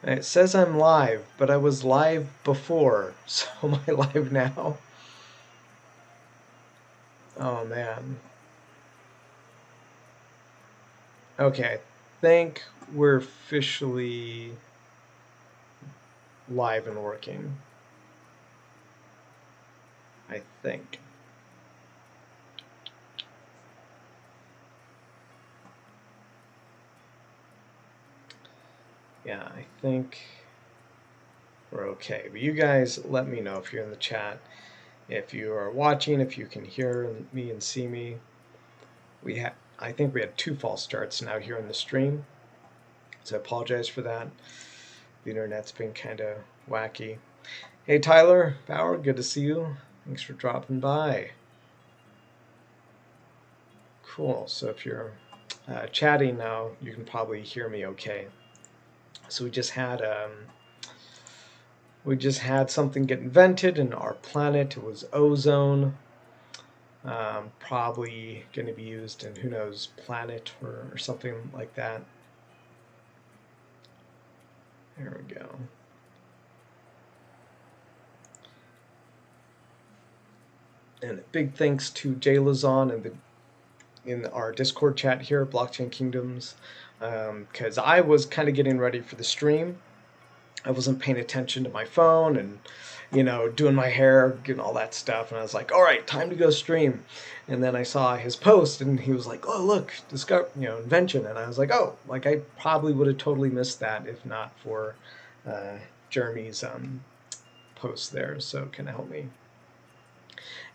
It says I'm live, but I was live before, so am I live now? Oh man. Okay, I think we're officially live and working. I think. Yeah, I think we're okay. But you guys let me know if you're in the chat. If you are watching, if you can hear me and see me. I think we had 2 false starts now here in the stream. So I apologize for that. The internet's been kind of wacky. Hey Tyler Bauer, good to see you. Thanks for dropping by. Cool. So if you're chatting now, you can probably hear me okay. So we just had something get invented in our planet. It was ozone. Probably going to be used in, who knows, planet or something like that. There we go. And a big thanks to Jay Lazon and in our Discord chat here, Blockchain Kingdoms, because I was kind of getting ready for the stream. I wasn't paying attention to my phone and, doing my hair, getting all that stuff. And I was like, all right, time to go stream. And then I saw his post and he was like, oh, look, discover, invention. And I was like, oh, like I probably would have totally missed that if not for Jeremy's post there. So can I help me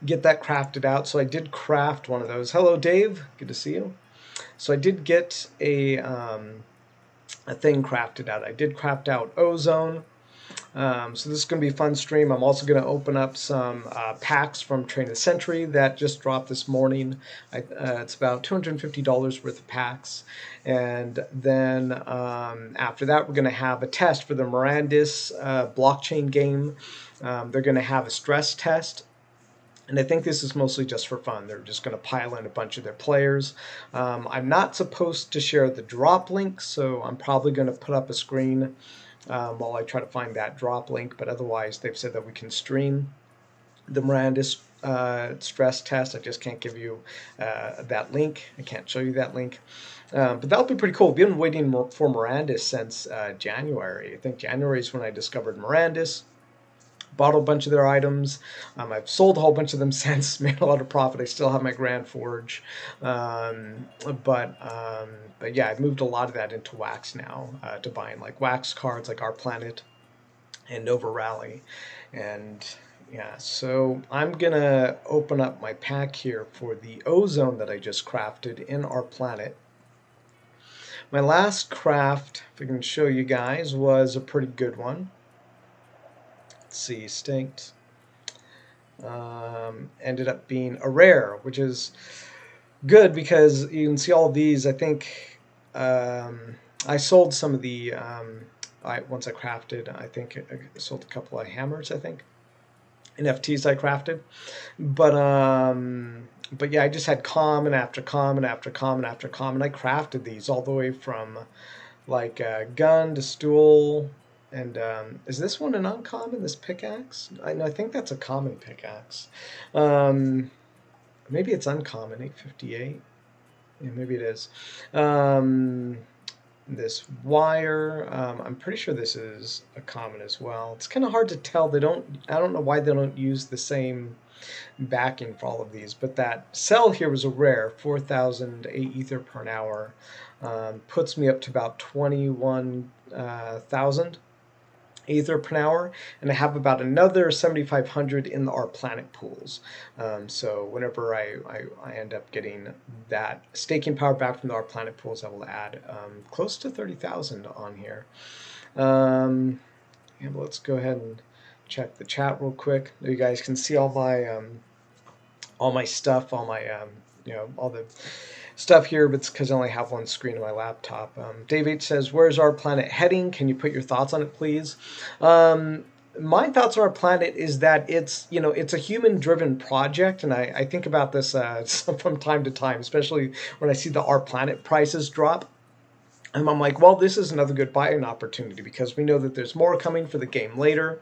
get that crafted out? So I did craft one of those. Hello, Dave. Good to see you. So I did get a thing crafted out. I did craft out ozone. So this is going to be a fun stream. I'm also going to open up some packs from Train of the Century that just dropped this morning. It's about $250 worth of packs. And then after that, we're going to have a test for the Mirandus blockchain game. They're going to have a stress test. And I think this is mostly just for fun. They're just going to pile in a bunch of their players. I'm not supposed to share the drop link, so I'm probably going to put up a screen while I try to find that drop link. But otherwise, they've said that we can stream the Mirandus stress test. I just can't give you that link. I can't show you that link. But that'll be pretty cool. We've been waiting for Mirandus since January. I think January is when I discovered Mirandus. Bought a bunch of their items. I've sold a whole bunch of them since, made a lot of profit. I still have my Grand Forge. But yeah, I've moved a lot of that into Wax now, to buying like Wax cards like Our Planet and Nova Rally. And yeah, so I'm going to open up my pack here for the ozone that I just crafted in Our Planet. My last craft, if I can show you guys, was a pretty good one. See, Stinkt ended up being a rare, which is good because you can see all of these. I think I sold some of the once I crafted. I think I sold a couple of hammers. I think NFTs I crafted, but yeah, I just had common after common after common after common. I crafted these all the way from like gun to stool. And is this one an uncommon, this pickaxe? I think that's a common pickaxe. Maybe it's uncommon, 858. Yeah, maybe it is. This wire, I'm pretty sure this is a common as well. It's kind of hard to tell. I don't know why they don't use the same backing for all of these, but that cell here was a rare, 4,008 ether per hour. Puts me up to about 21,000 ether per hour, and I have about another 7,500 in our planet pools. So whenever I end up getting that staking power back from our planet pools, I will add close to 30,000 on here. And let's go ahead and check the chat real quick. You guys can see all my stuff, all my all the stuff here, but it's because I only have one screen on my laptop. Dave H says, where's our planet heading? Can you put your thoughts on it, please? My thoughts on our planet is that it's a human-driven project, and I think about this from time to time, especially when I see the Our Planet prices drop. And I'm like, well, this is another good buying opportunity because we know that there's more coming for the game later.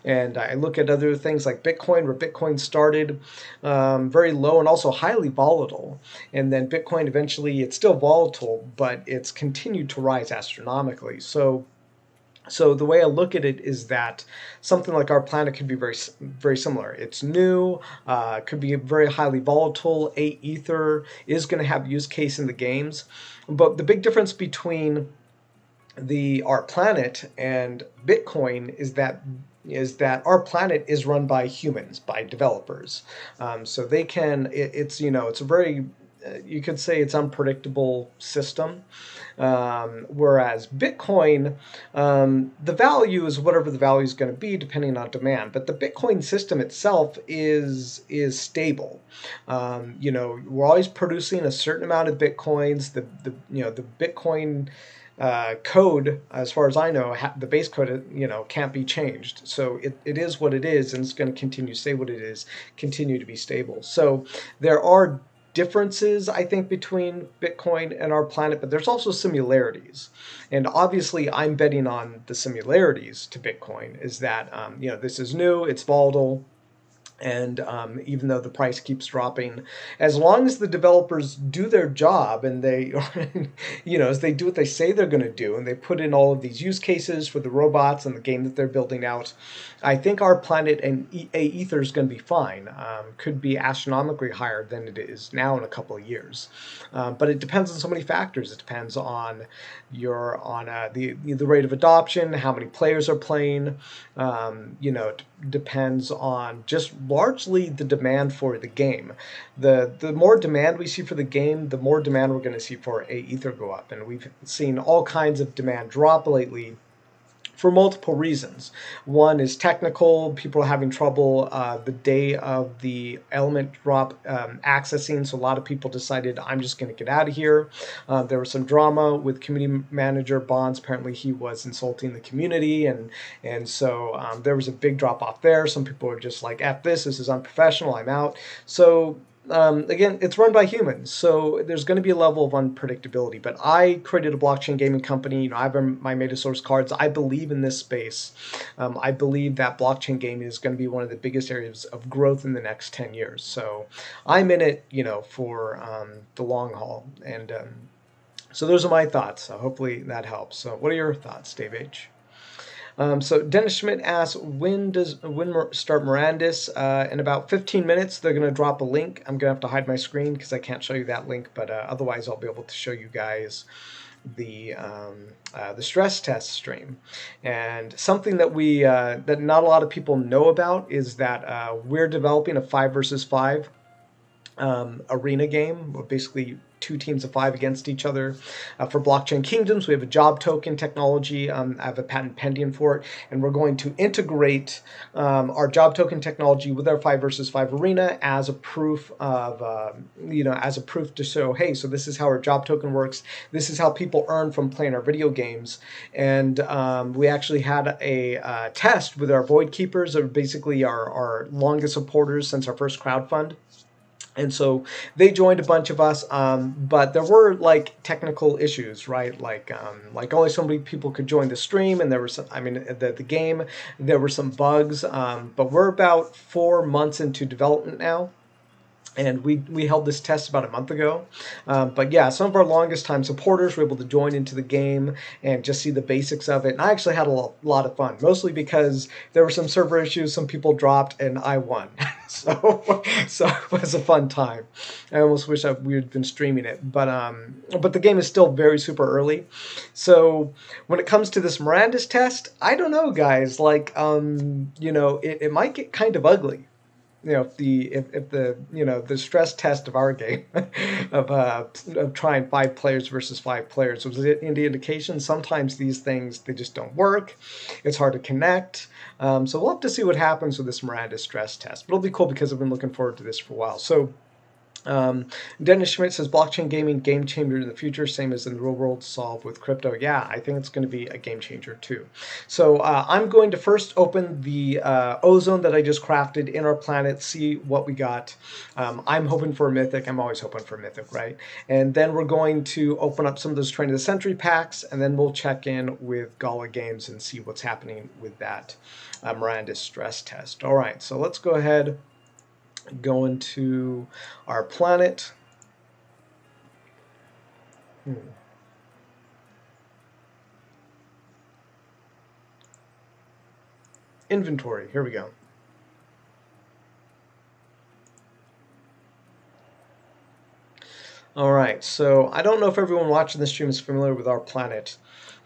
And I look at other things like Bitcoin, where Bitcoin started very low and also highly volatile. And then Bitcoin eventually, it's still volatile, but it's continued to rise astronomically. So the way I look at it is that something like our planet could be very similar. It's new, could be very highly volatile. Ether is going to have use case in the games, but the big difference between our planet and Bitcoin is that our planet is run by humans, by developers. So they can. It's a very you could say it's unpredictable system. Whereas Bitcoin, the value is whatever the value is going to be depending on demand. But the Bitcoin system itself is stable. We're always producing a certain amount of Bitcoins. The Bitcoin code, as far as I know, the base code, can't be changed. So it is what it is, and it's going to continue to stay what it is, continue to be stable. So there are differences, I think, between Bitcoin and our planet, but there's also similarities. And obviously, I'm betting on the similarities to Bitcoin. Is that this is new, it's volatile. And even though the price keeps dropping, as long as the developers do their job and they, as they do what they say they're going to do, and they put in all of these use cases for the robots and the game that they're building out, I think our planet and Ether is going to be fine. Could be astronomically higher than it is now in a couple of years. But it depends on so many factors. It depends on the rate of adoption, how many players are playing. It depends on just largely the demand for the game. The more demand we see for the game, the more demand we're going to see for Ether go up. And we've seen all kinds of demand drop lately for multiple reasons. One is technical. People are having trouble the day of the element drop accessing, so a lot of people decided, I'm just going to get out of here. There was some drama with community manager Bonds. Apparently he was insulting the community, and so there was a big drop off there. Some people were just like, F this is unprofessional, I'm out. So again, it's run by humans, so there's going to be a level of unpredictability. But I created a blockchain gaming company. I have my Metasource cards. I believe in this space. I believe that blockchain gaming is going to be one of the biggest areas of growth in the next 10 years. So I'm in it, for the long haul. And so those are my thoughts. Hopefully that helps. So what are your thoughts, Dave H.? So Dennis Schmidt asks, when start Mirandus? In about 15 minutes, they're going to drop a link. I'm going to have to hide my screen because I can't show you that link, but otherwise I'll be able to show you guys the stress test stream. And something that that not a lot of people know about is that we're developing a 5 versus 5 arena game, basically 2 teams of 5 against each other. For Blockchain Kingdoms, we have a job token technology. I have a patent pending for it, and we're going to integrate our job token technology with our 5 versus 5 arena as a proof of, as a proof to show, hey, so this is how our job token works. This is how people earn from playing our video games. And we actually had a test with our Void Keepers, or basically our longest supporters since our first crowdfund. And so they joined a bunch of us, but there were technical issues, right? Like only so many people could join the stream, and there were some, the game, there were some bugs, but we're about 4 months into development now. And we held this test about a month ago. But yeah, some of our longest time supporters were able to join into the game and just see the basics of it. And I actually had a lot of fun, mostly because there were some server issues, some people dropped, and I won. so it was a fun time. I almost wish we had been streaming it. But the game is still very super early. So when it comes to this Mirandus test, I don't know, guys. It might get kind of ugly. If the stress test of our game of trying 5 players versus 5 players was an indication. Sometimes these things, they just don't work. It's hard to connect. So we'll have to see what happens with this Mirandus stress test. But it'll be cool because I've been looking forward to this for a while. So Dennis Schmidt says blockchain gaming game changer in the future, same as in the real world, solve with crypto. Yeah, I think it's going to be a game changer too. So I'm going to first open the ozone that I just crafted in our planet, see what we got. I'm hoping for a mythic. I'm always hoping for a mythic, right? And then we're going to open up some of those Train of the Century packs, and then we'll check in with Gala Games and see what's happening with that Mirandus stress test. All right, so let's go ahead. Go into our planet. Inventory, here we go. All right, so I don't know if everyone watching the stream is familiar with our planet,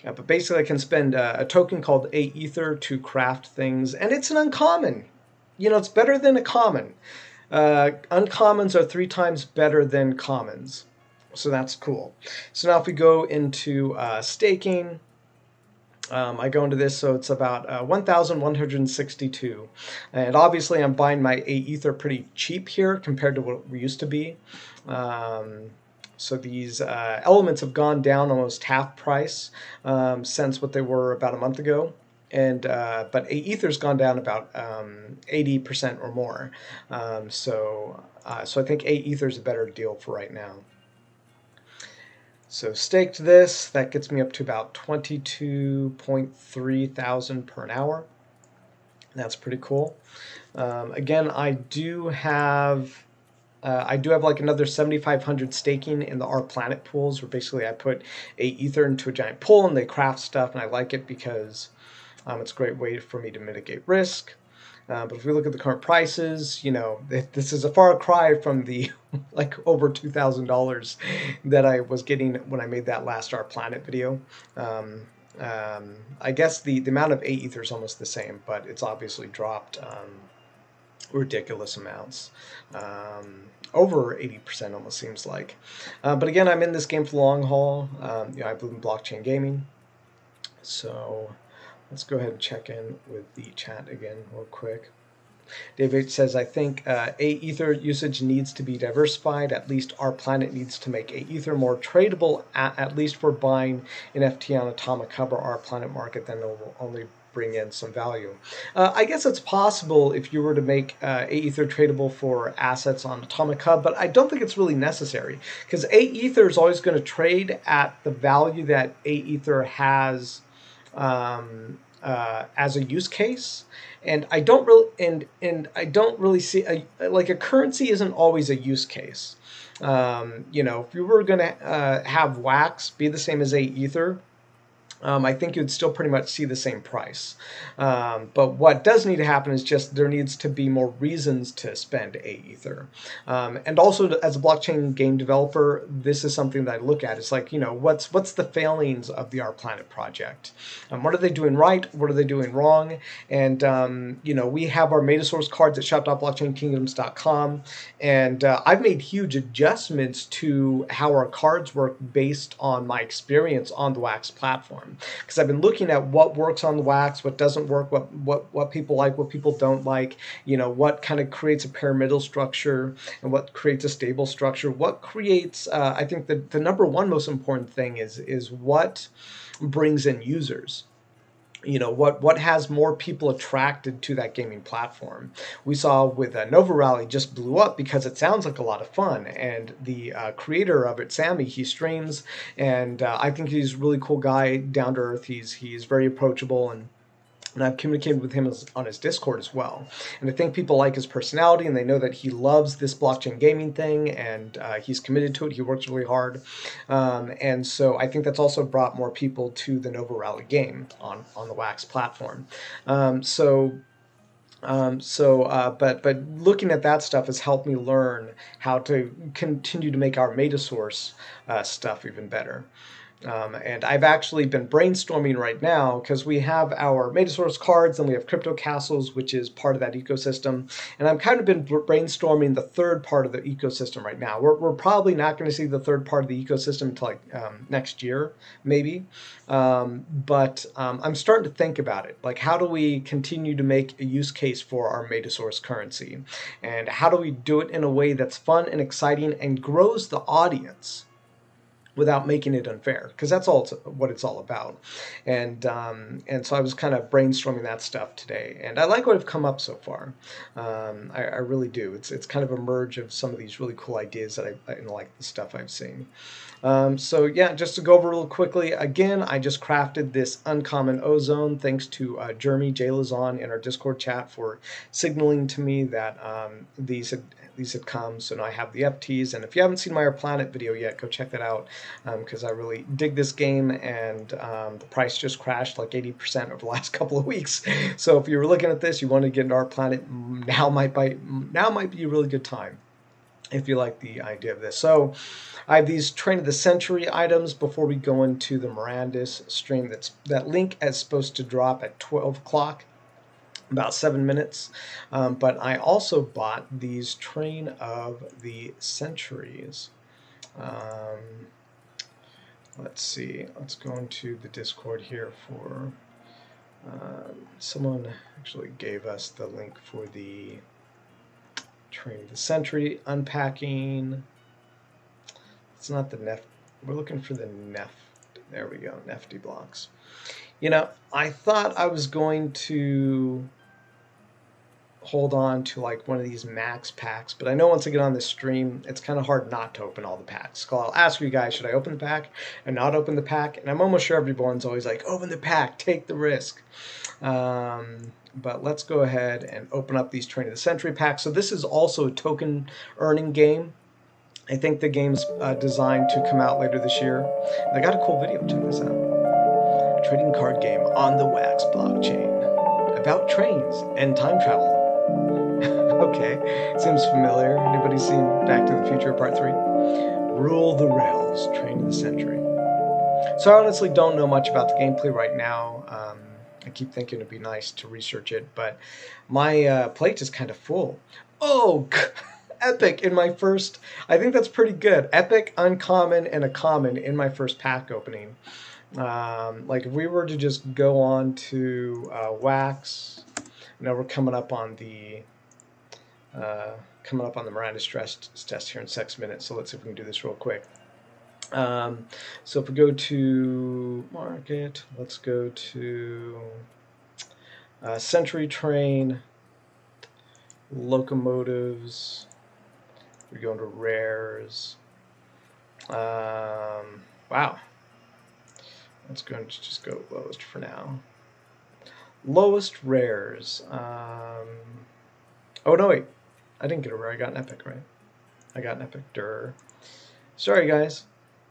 but basically I can spend a token called A Ether to craft things, and it's an uncommon. You know, it's better than a common. Uncommons are 3 times better than commons. So that's cool. So now if we go into staking, I go into this, so it's about 1,162. And obviously I'm buying my A Ether pretty cheap here compared to what we used to be. So these elements have gone down almost half price since what they were about a month ago. And but A Ether's gone down about 80% or more. So I think A Ether's a better deal for right now. So staked this, that gets me up to about 22.3 thousand per an hour. That's pretty cool. Again, I do have like another 7,500 staking in the R Planet pools, where basically I put A Ether into a giant pool and they craft stuff, and I like it because it's a great way for me to mitigate risk. But if we look at the current prices, you know, this is a far cry from the like over $2,000 that I was getting when I made that last R Planet video. I guess the amount of A Ether is almost the same, but it's obviously dropped ridiculous amounts. Over 80% almost seems like. But again, I'm in this game for the long haul. You know, I believe in blockchain gaming. So let's go ahead and check in with the chat again real quick. David says, I think A Ether usage needs to be diversified. At least our planet needs to make A Ether more tradable, at least for buying NFT on Atomic Hub or our planet market, then it will only bring in some value. I guess it's possible if you were to make A Ether tradable for assets on Atomic Hub, but I don't think it's really necessary, because A Ether is always going to trade at the value that A Ether has as a use case. And I don't really see like a currency isn't always a use case. You know, if you were going to have wax be the same as A Ether, I think you'd still pretty much see the same price. But what does need to happen is just there needs to be more reasons to spend A Ether. And also, as a blockchain game developer, this is something that I look at. It's like, you know, what's the failings of the Our Planet project? What are they doing right? What are they doing wrong? And, you know, we have our meta source cards at shop.blockchainkingdoms.com. And I've made huge adjustments to how our cards work based on my experience on the Wax platform. Because I've been looking at what works on the Wax, what doesn't work, what people like, what people don't like, you know, what kind of creates a pyramidal structure and what creates a stable structure, what creates, I think the number one most important thing is what brings in users. You know, what has more people attracted to that gaming platform. We saw with Nova Rally just blew up because it sounds like a lot of fun, and the creator of it, Sammy, he streams, and I think he's a really cool guy, down to earth. He's very approachable, and I've communicated with him on his Discord as well. And I think people like his personality, and they know that he loves this blockchain gaming thing, and he's committed to it. He works really hard. And so I think that's also brought more people to the Nova Rally game on the Wax platform. But looking at that stuff has helped me learn how to continue to make our meta source stuff even better. And I've actually been brainstorming right now because we have our Metasaurus cards and we have Crypto Castles, which is part of that ecosystem. And I've kind of been brainstorming the third part of the ecosystem right now. We're probably not going to see the third part of the ecosystem until like next year, maybe. But I'm starting to think about it. Like, how do we continue to make a use case for our Metasaurus currency? And how do we do it in a way that's fun and exciting and grows the audience without making it unfair, because that's what it's all about. And so I was kind of brainstorming that stuff today, and I like what I've come up so far. I really do. It's kind of a merge of some of these really cool ideas that I like the stuff I've seen. So yeah, just to go over real quickly, again, I just crafted this uncommon ozone thanks to Jeremy J. Lazon in our Discord chat for signaling to me that these had come. So now I have the FTs, and if you haven't seen my Our Planet video yet, go check that out, because I really dig this game, and the price just crashed like 80% over the last couple of weeks. So if you were looking at this, you want to get into Our Planet, now might be a really good time if you like the idea of this. So I have these Train of the Century items before we go into the Mirandus stream. That link is supposed to drop at 12 o'clock, about 7 minutes. But I also bought these Train of the Centuries. Let's see. Let's go into the Discord here for... someone actually gave us the link for the Train of the Century unpacking. It's not the Neft. We're looking for the Neft. There we go, Nefty blocks. You know, I thought I was going to hold on to like one of these max packs, but I know once I get on this stream, it's kind of hard not to open all the packs. So I'll ask you guys, should I open the pack and not open the pack? And I'm almost sure everyone's always like, open the pack, take the risk. But let's go ahead and open up these Train of the Century packs. So this is also a token earning game. I think the game's designed to come out later this year. And I got a cool video. Check this out. Trading card game on the Wax blockchain about trains and time travel. Okay, seems familiar. Anybody seen Back to the Future Part 3? Rule the Rails, Train of the Century. So I honestly don't know much about the gameplay right now. I keep thinking it'd be nice to research it, but my plate is kind of full. Oh, epic in my first... I think that's pretty good. Epic, uncommon, and a common in my first pack opening. Like if we were to just go on to Wax, you know, we're coming up on the Miranda stress test here in 6 minutes. So let's see if we can do this real quick. So if we go to market, let's go to Century Train, locomotives. We go into rares. Wow. Let's go and just go lowest for now. Lowest rares. Oh no, wait. I didn't get a rare. I got an epic, right? I got an epic. Durr. Sorry, guys.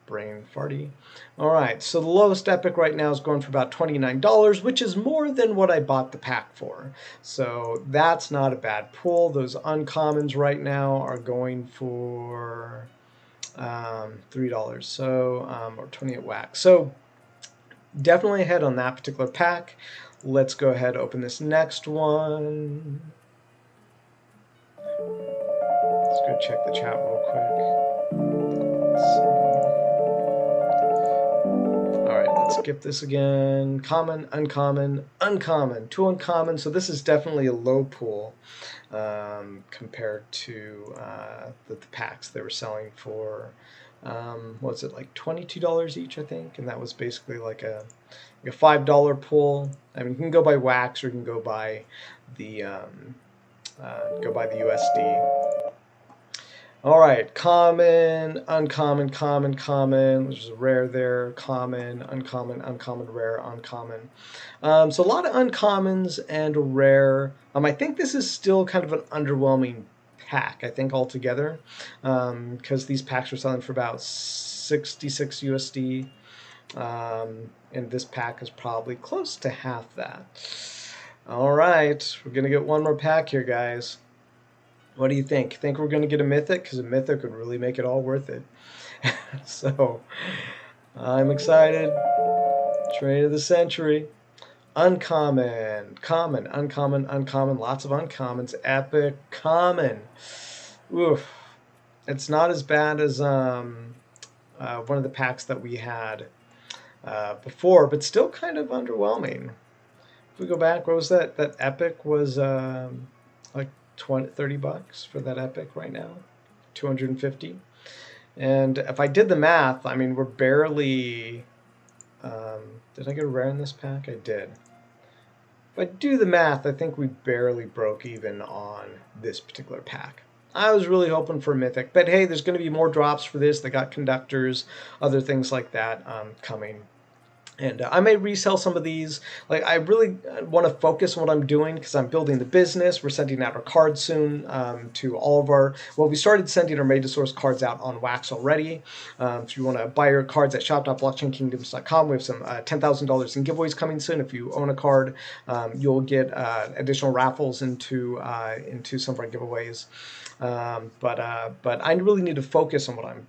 Brain farty. All right, so the lowest epic right now is going for about $29, which is more than what I bought the pack for. So that's not a bad pull. Those uncommons right now are going for $3, so or 20 at Wax. So definitely ahead on that particular pack. Let's go ahead and open this next one. Let's go check the chat real quick. Let's see. Skip this again. Common, uncommon, uncommon. 2 uncommon. So this is definitely a low pool compared to the packs they were selling for. What was it, like $22 each, I think? And that was basically like a $5 pull. I mean, you can go by Wax or you can go by the USD. All right, common, uncommon, common, common, which is a rare there, common, uncommon, uncommon, rare, uncommon. So a lot of uncommons and a rare. I think this is still kind of an underwhelming pack, I think, altogether, because these packs are selling for about 66 USD, and this pack is probably close to half that. All right, we're going to get one more pack here, guys. What do you think? Think we're going to get a Mythic? Because a Mythic would really make it all worth it. So, I'm excited. Trade of the century. Uncommon, common, uncommon, uncommon, lots of uncommons, epic, common. Oof. It's not as bad as one of the packs that we had before, but still kind of underwhelming. If we go back, what was that? That epic was like 30 bucks for that epic right now, 250. And if I did the math, I mean, we're barely. Did I get a rare in this pack? I did. If I do the math, I think we barely broke even on this particular pack. I was really hoping for a mythic, but hey, there's going to be more drops for this. They got conductors, other things like that coming. And I may resell some of these. Like, I really want to focus on what I'm doing because I'm building the business. We're sending out our cards soon to all of our... Well, we started sending our made-to-source cards out on Wax already. If you want to buy your cards at shop.blockchainkingdoms.com, we have some $10,000 in giveaways coming soon. If you own a card, you'll get additional raffles into some of our giveaways. But I really need to focus on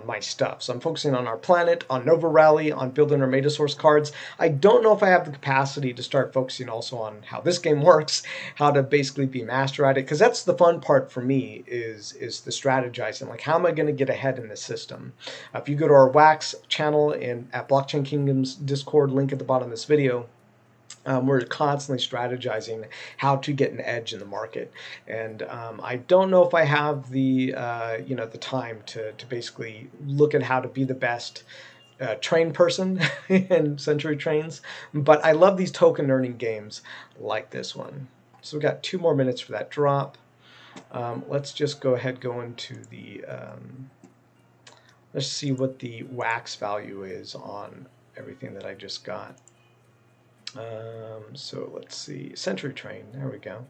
my stuff. So I'm focusing on our planet, on Nova Rally, on building our Metasource cards. I don't know if I have the capacity to start focusing also on how this game works, how to basically be master at it, because that's the fun part for me is the strategizing. Like, how am I going to get ahead in this system? If you go to our Wax channel at Blockchain Kingdoms Discord, link at the bottom of this video, we're constantly strategizing how to get an edge in the market, and I don't know if I have the the time to basically look at how to be the best train person in Century Trains, but I love these token earning games like this one. So we've got 2 more minutes for that drop. Let's just go into the let's see what the wax value is on everything that I just got. So let's see, Century Train, there we go.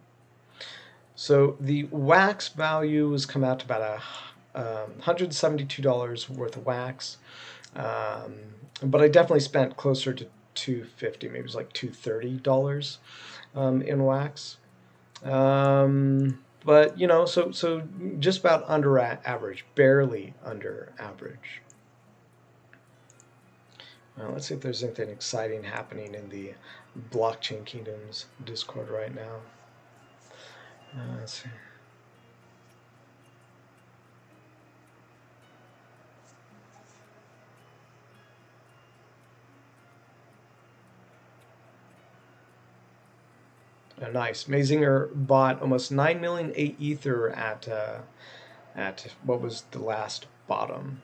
So the wax value has come out to about $172 worth of wax, but I definitely spent closer to $250, maybe it was like $230 in wax. But you know, so just about under average, barely under average. Let's see if there's anything exciting happening in the Blockchain Kingdoms Discord right now. Let's see. Oh, nice. Mazinger bought almost 9 million Ether at what was the last bottom.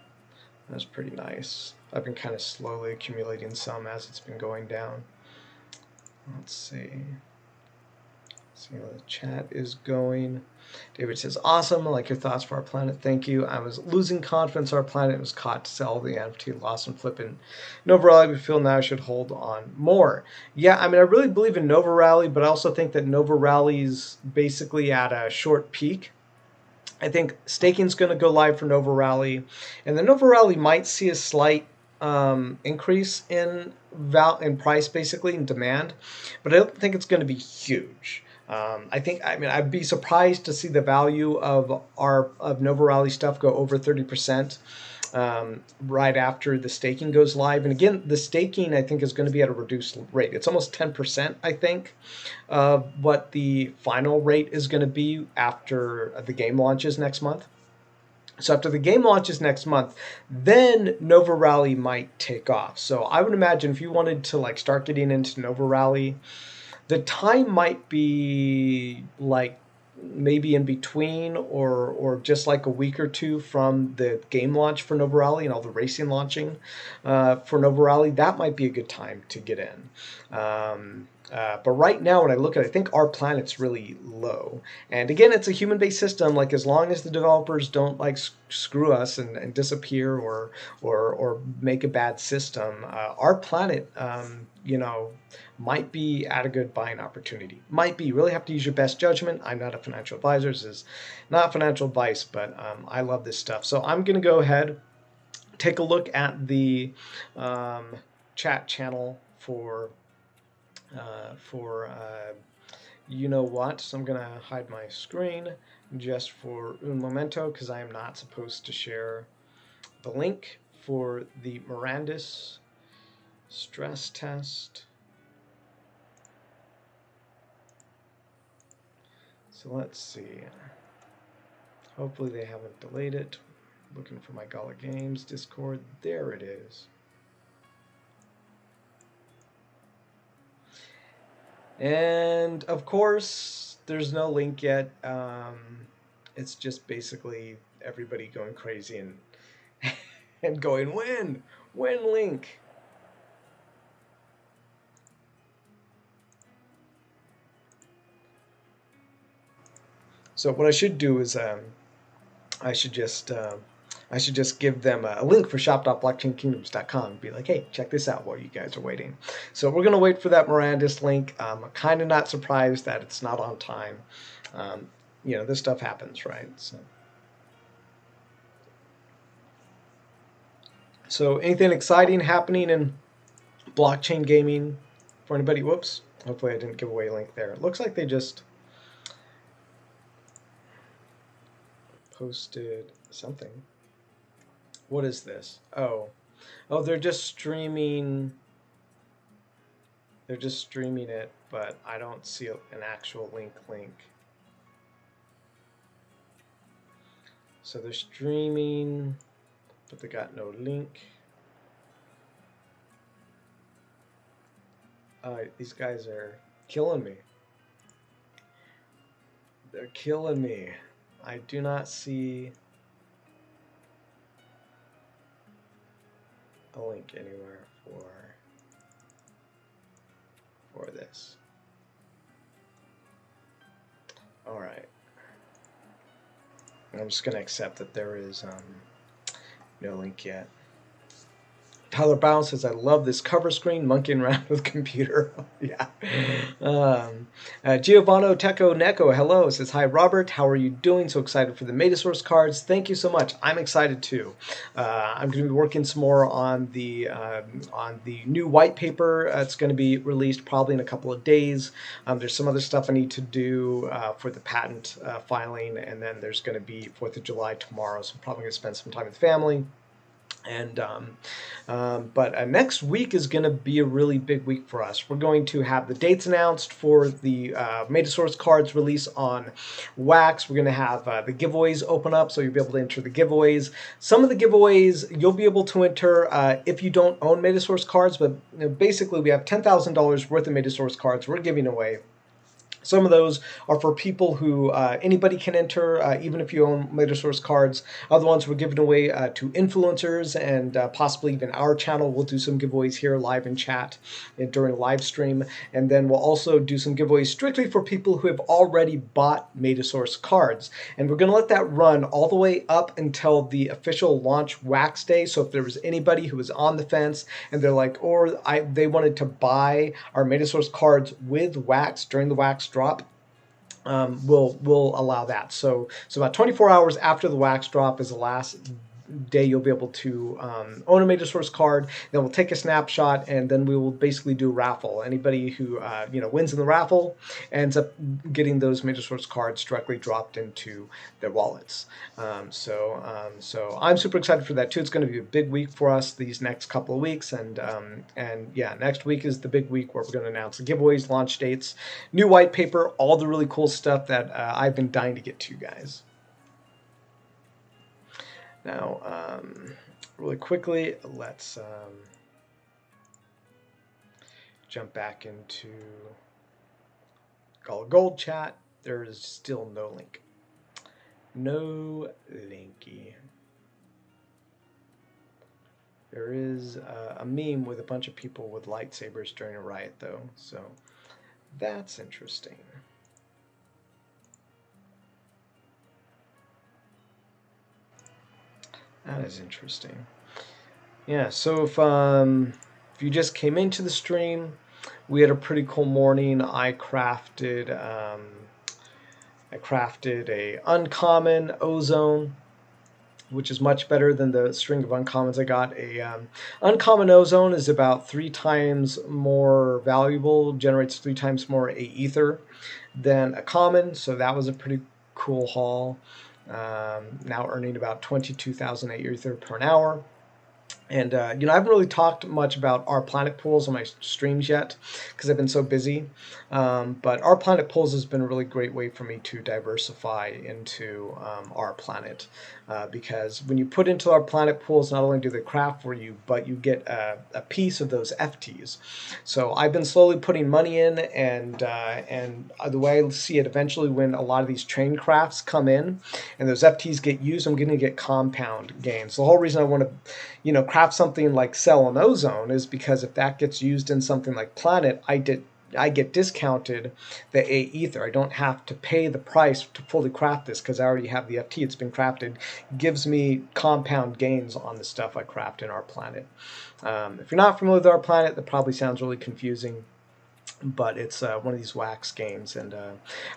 That's pretty nice. I've been kind of slowly accumulating some as it's been going down. Let's see. See how the chat is going. David says, awesome. I like your thoughts for our planet. Thank you. I was losing confidence our planet was caught to sell the NFT, lost and flipping. Nova Rally, we feel now I should hold on more. Yeah, I mean, I really believe in Nova Rally, but I also think that Nova Rally's basically at a short peak. I think staking's going to go live for Nova Rally, and the Nova Rally might see a slight increase in price, basically in demand, but I don't think it's going to be huge. I mean, I'd be surprised to see the value of Nova Rally stuff go over 30%. Right after the staking goes live. And again, the staking, I think, is going to be at a reduced rate. It's almost 10%, I think, of what the final rate is going to be after the game launches next month. So after the game launches next month, then Nova Rally might take off. So I would imagine if you wanted to like start getting into Nova Rally, the time might be like maybe in between or just like a week or two from the game launch for Nova Rally and all the racing launching for Nova Rally. That might be a good time to get in. But right now, when I look at it, I think our planet's really low. And again, it's a human-based system. Like, as long as the developers don't like screw us and disappear or make a bad system, our planet, you know, might be at a good buying opportunity. Might be. You really have to use your best judgment. I'm not a financial advisor. This is not financial advice, but I love this stuff. So I'm going to go ahead, take a look at the chat channel for you know what. So I'm going to hide my screen just for un momento because I am not supposed to share the link for the Mirandus stress test. So let's see. Hopefully they haven't delayed it. Looking for my Gala Games Discord. There it is. And of course, there's no link yet. It's just basically everybody going crazy and and going, win link. So what I should do is I should just give them a link for shop.blockchainkingdoms.com and be like, hey, check this out while you guys are waiting. So we're going to wait for that Mirandus link. I'm kind of not surprised that it's not on time. You know, this stuff happens, right? So anything exciting happening in blockchain gaming for anybody? Whoops. Hopefully I didn't give away a link there. It looks like they just posted something. What is this? Oh, they're just streaming. They're just streaming it, but I don't see an actual link. So they're streaming, but they got no link. These guys are killing me. They're killing me. I do not see a link anywhere for this. All right. I'm just going to accept that there is no link yet. Tyler Bounce says, I love this cover screen, monkeying around with computer. Yeah. Giovanno Teco Neko, hello, says, hi, Robert. How are you doing? So excited for the Metasource cards. Thank you so much. I'm excited too. I'm going to be working some more on the new white paper. It's going to be released probably in a couple of days. There's some other stuff I need to do for the patent filing, and then there's going to be 4th of July tomorrow, so I'm probably going to spend some time with family. And but next week is going to be a really big week for us. We're going to have the dates announced for the Metasource cards release on Wax. We're going to have the giveaways open up, so you'll be able to enter the giveaways. Some of the giveaways you'll be able to enter if you don't own Metasource cards, but basically we have $10,000 worth of Metasource cards we're giving away. Some of those are for people who anybody can enter, even if you own Metasource cards. Other ones we're giving away to influencers and possibly even our channel. We'll do some giveaways here live in chat during a live stream. And then we'll also do some giveaways strictly for people who have already bought Metasource cards. And we're going to let that run all the way up until the official launch Wax Day. So if there was anybody who was on the fence and they're like, they wanted to buy our Metasource cards with Wax during the Wax drop, we'll allow that. So about 24 hours after the Wax drop is the last day you'll be able to own a Metasource card. Then we'll take a snapshot, and then we will basically do a raffle. Anybody who wins in the raffle ends up getting those Metasource cards directly dropped into their wallets. So I'm super excited for that too. It's going to be a big week for us these next couple of weeks, and yeah, next week is the big week where we're going to announce the giveaways, launch dates, new white paper, all the really cool stuff that I've been dying to get to, guys. Now, really quickly, let's jump back into Gala Gold chat. There is still no link. No linky. There is a meme with a bunch of people with lightsabers during a riot, though, so that's interesting. That is interesting. Yeah, so if you just came into the stream, we had a pretty cool morning. I crafted a uncommon ozone, which is much better than the string of uncommons I got. A uncommon ozone is about 3 times more valuable, generates 3 times more ether than a common, so that was a pretty cool haul. Now earning about 22,000 ether per hour. And you know, I haven't really talked much about our planet pools on my streams yet because I've been so busy. But our planet pools has been a really great way for me to diversify into our planet, because when you put into our planet pools, not only do they craft for you, but you get a piece of those FTs. So I've been slowly putting money in, and the way I see it, eventually when a lot of these train crafts come in and those FTs get used, I'm going to get compound gains. The whole reason I want to, you know, craft something like Cell and Ozone is because if that gets used in something like Planet, I get discounted the A ether. I don't have to pay the price to fully craft this because I already have the FT. It's been crafted. It gives me compound gains on the stuff I craft in our planet. If you're not familiar with our planet, that probably sounds really confusing, but it's one of these wax games, and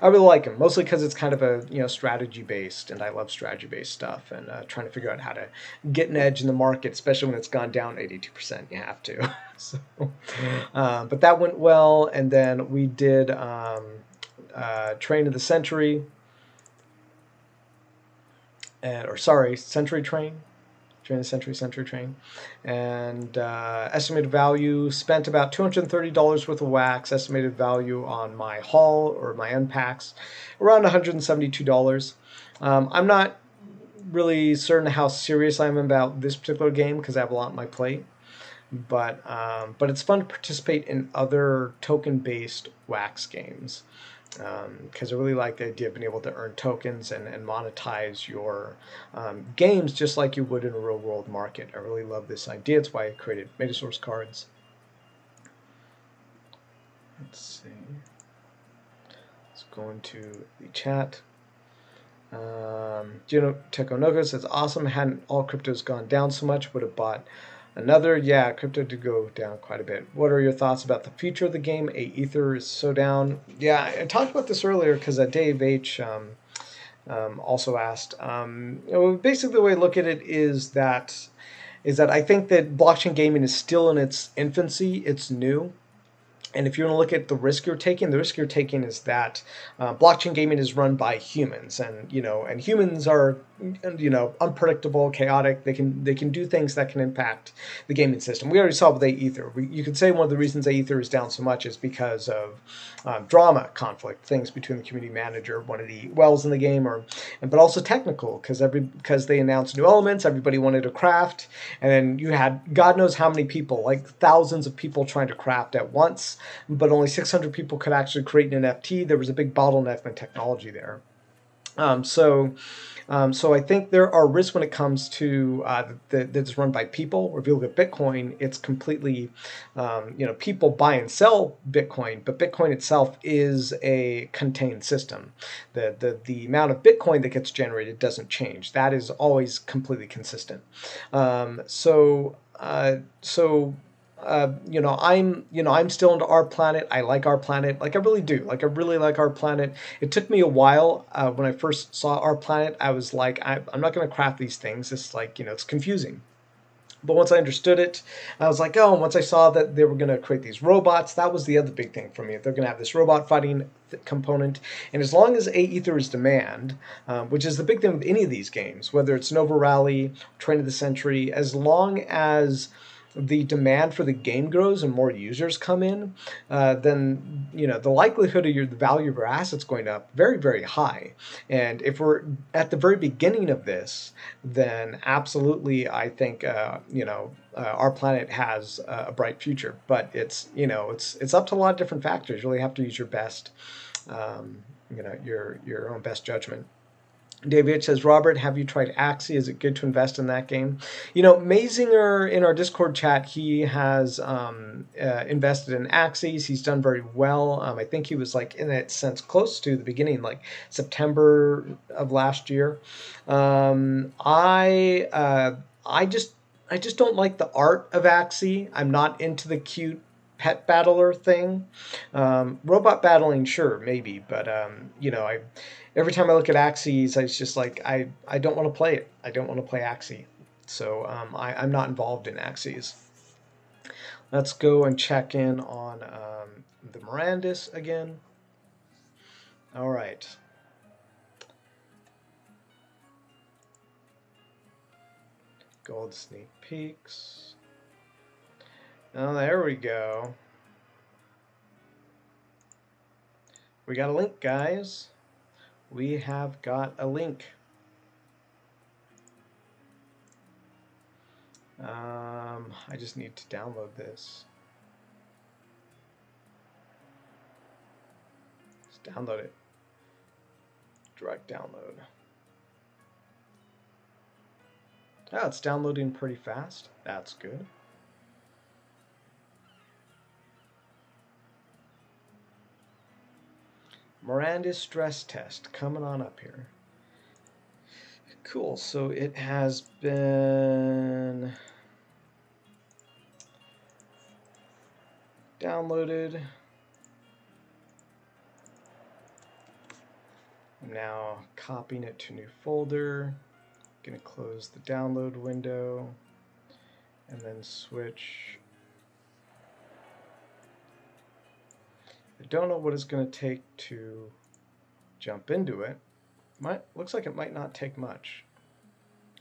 I really like them, mostly because it's kind of a, you know, strategy based, and I love strategy based stuff, and trying to figure out how to get an edge in the market, especially when it's gone down 82%. You have to. So, but that went well, and then we did Train of the Century, or sorry, Century Train. Train of the Century Train. And estimated value, spent about $230 worth of wax. Estimated value on my haul or my unpacks, around $172. I'm not really certain how serious I am about this particular game because I have a lot on my plate. But it's fun to participate in other token-based wax games, because I really like the idea of being able to earn tokens and monetize your games just like you would in a real world market. I really love this idea. It's why I created Metasource cards. Let's see. Let's go into the chat. Gino Tekonoko says, awesome. Hadn't all cryptos gone down so much, would have bought another. Yeah, crypto did go down quite a bit. What are your thoughts about the future of the game? A ether is so down. Yeah, I talked about this earlier because Dave H also asked. You know, basically, the way I look at it is that I think that blockchain gaming is still in its infancy. It's new. And if you want to look at the risk you're taking, the risk you're taking is that blockchain gaming is run by humans, and humans are, unpredictable, chaotic. They can do things that can impact the gaming system. We already saw with Aether. You could say one of the reasons Aether is down so much is because of drama, conflict, things between the community manager, one of the wells in the game, but also technical because they announced new elements. Everybody wanted to craft, and then you had God knows how many people, like thousands of people, trying to craft at once, but only 600 people could actually create an NFT. There was a big bottleneck in technology there. So I think there are risks when it comes to that's run by people. Or if you look at Bitcoin, it's completely, people buy and sell Bitcoin, but Bitcoin itself is a contained system. The amount of Bitcoin that gets generated doesn't change. That is always completely consistent. I'm still into our planet. I like our planet. Like I really do. Like I really like our planet. It took me a while when I first saw our planet. I was like, I'm not going to craft these things. It's like, it's confusing. But once I understood it, I was like, oh, and once I saw that they were going to create these robots, that was the other big thing for me. They're going to have this robot fighting component. And as long as Aether is demand, which is the big thing with any of these games, whether it's Nova Rally, Train of the Century, as long as the demand for the game grows and more users come in, then the likelihood of the value of your assets going up very, very high. And if we're at the very beginning of this, then absolutely, I think our planet has a bright future. But it's up to a lot of different factors. You really have to use your best, your own best judgment. David says, Robert, have you tried Axie? Is it good to invest in that game? Mazinger in our Discord chat, he has invested in Axies. He's done very well. I think he was in that sense close to the beginning, like September of last year. I just don't like the art of Axie. I'm not into the cute pet battler thing. Robot battling, sure, maybe, but every time I look at Axies, it's just like I don't want to play it. I don't want to play Axie, so I'm not involved in Axies. Let's go and check in on the Mirandus again. All right. Gold sneak peeks. Oh, there we go. We got a link, guys. We have got a link. I just need to download this. Let's download it. Direct download. Oh, it's downloading pretty fast. That's good. Mirandus stress test coming on up here. Cool, so it has been downloaded. I'm now copying it to a new folder. Going to close the download window and then switch. I don't know what it's going to take to jump into it. Looks like it might not take much.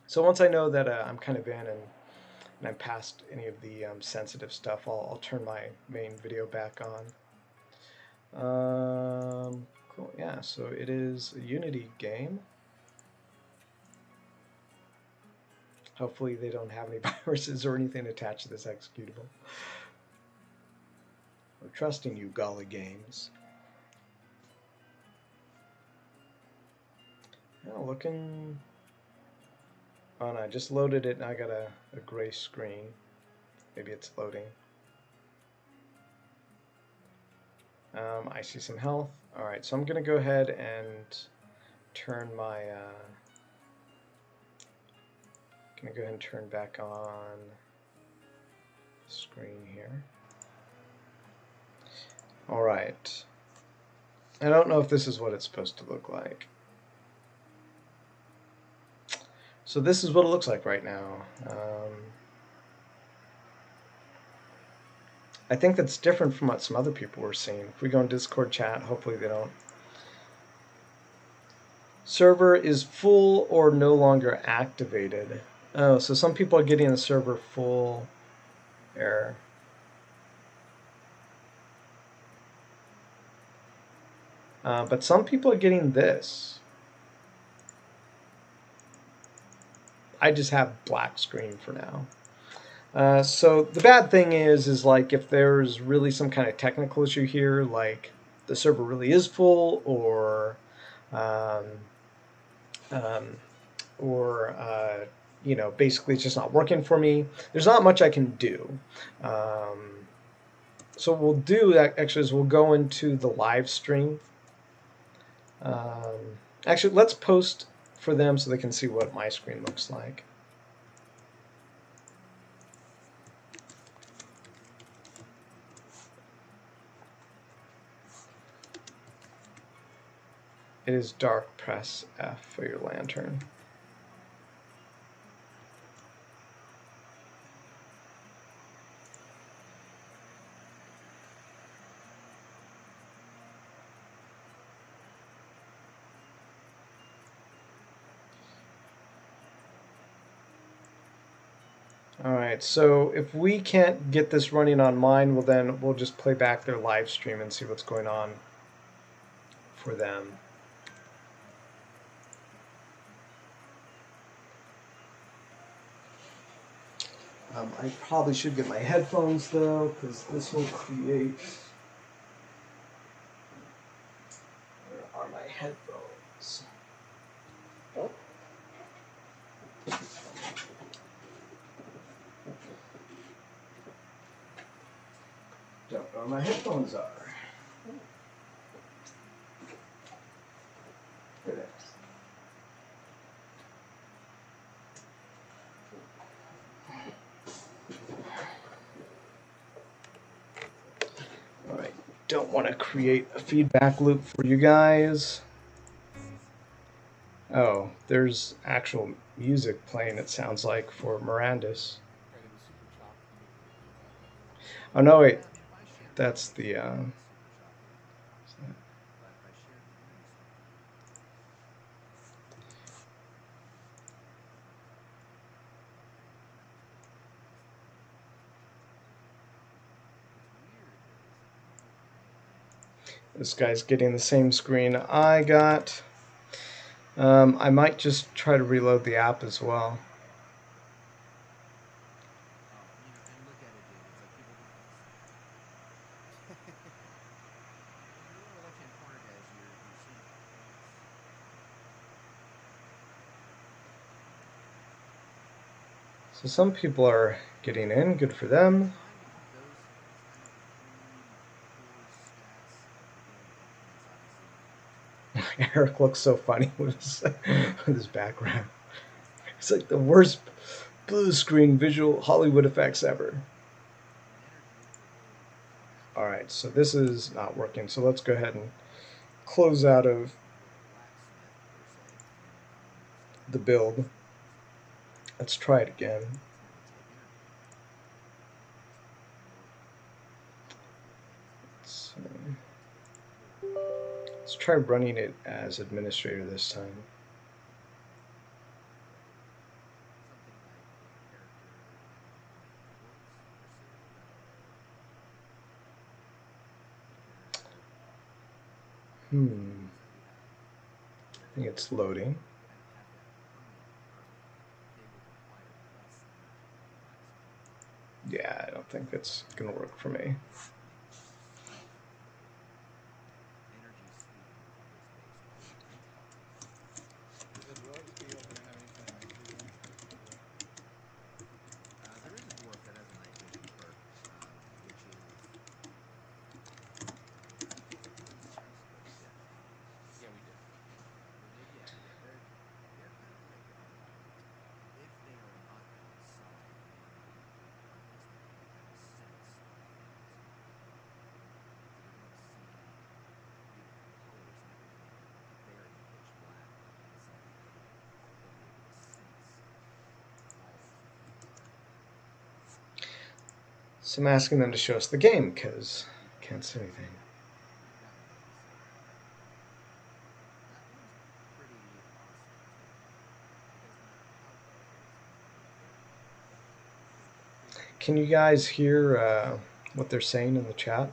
So once I know that I'm kind of in and I'm past any of the sensitive stuff, I'll turn my main video back on. Cool. Yeah, so it is a Unity game. Hopefully they don't have any viruses or anything attached to this executable. We're trusting you, Gala Games. Yeah, looking... Oh no, I just loaded it and I got a gray screen. Maybe it's loading. I see some health. Alright, so I'm going to go ahead and turn my... going to go ahead and turn back on the screen here. Alright. I don't know if this is what it's supposed to look like. So this is what it looks like right now. I think that's different from what some other people were seeing. If we go in Discord chat, hopefully they don't. Server is full or no longer activated. Oh, so some people are getting the server full error. But some people are getting this. I just have black screen for now. So the bad thing is like if there's really some kind of technical issue here, like the server really is full, or you know, basically it's just not working for me. There's not much I can do. So what we'll do actually is we'll go into the live stream. Actually, let's post for them so they can see what my screen looks like. It is dark. Press F for your lantern. Alright, so if we can't get this running on mine, well then we'll just play back their live stream and see what's going on for them. I probably should get my headphones though, because this will create... Where are my headphones? Don't know where my headphones are. There it is. Alright, don't want to create a feedback loop for you guys. Oh, there's actual music playing, it sounds like, for Mirandus. Oh no, wait. That's the This guy's getting the same screen I got. I might just try to reload the app as well. So some people are getting in, good for them. Eric looks so funny with his background. It's like the worst blue screen visual Hollywood effects ever. Alright, so this is not working, so let's go ahead and close out of the build. Let's try it again. Let's try running it as administrator this time. I think it's loading. Yeah, I don't think that's gonna work for me. So I'm asking them to show us the game because I can't see anything. Can you guys hear what they're saying in the chat?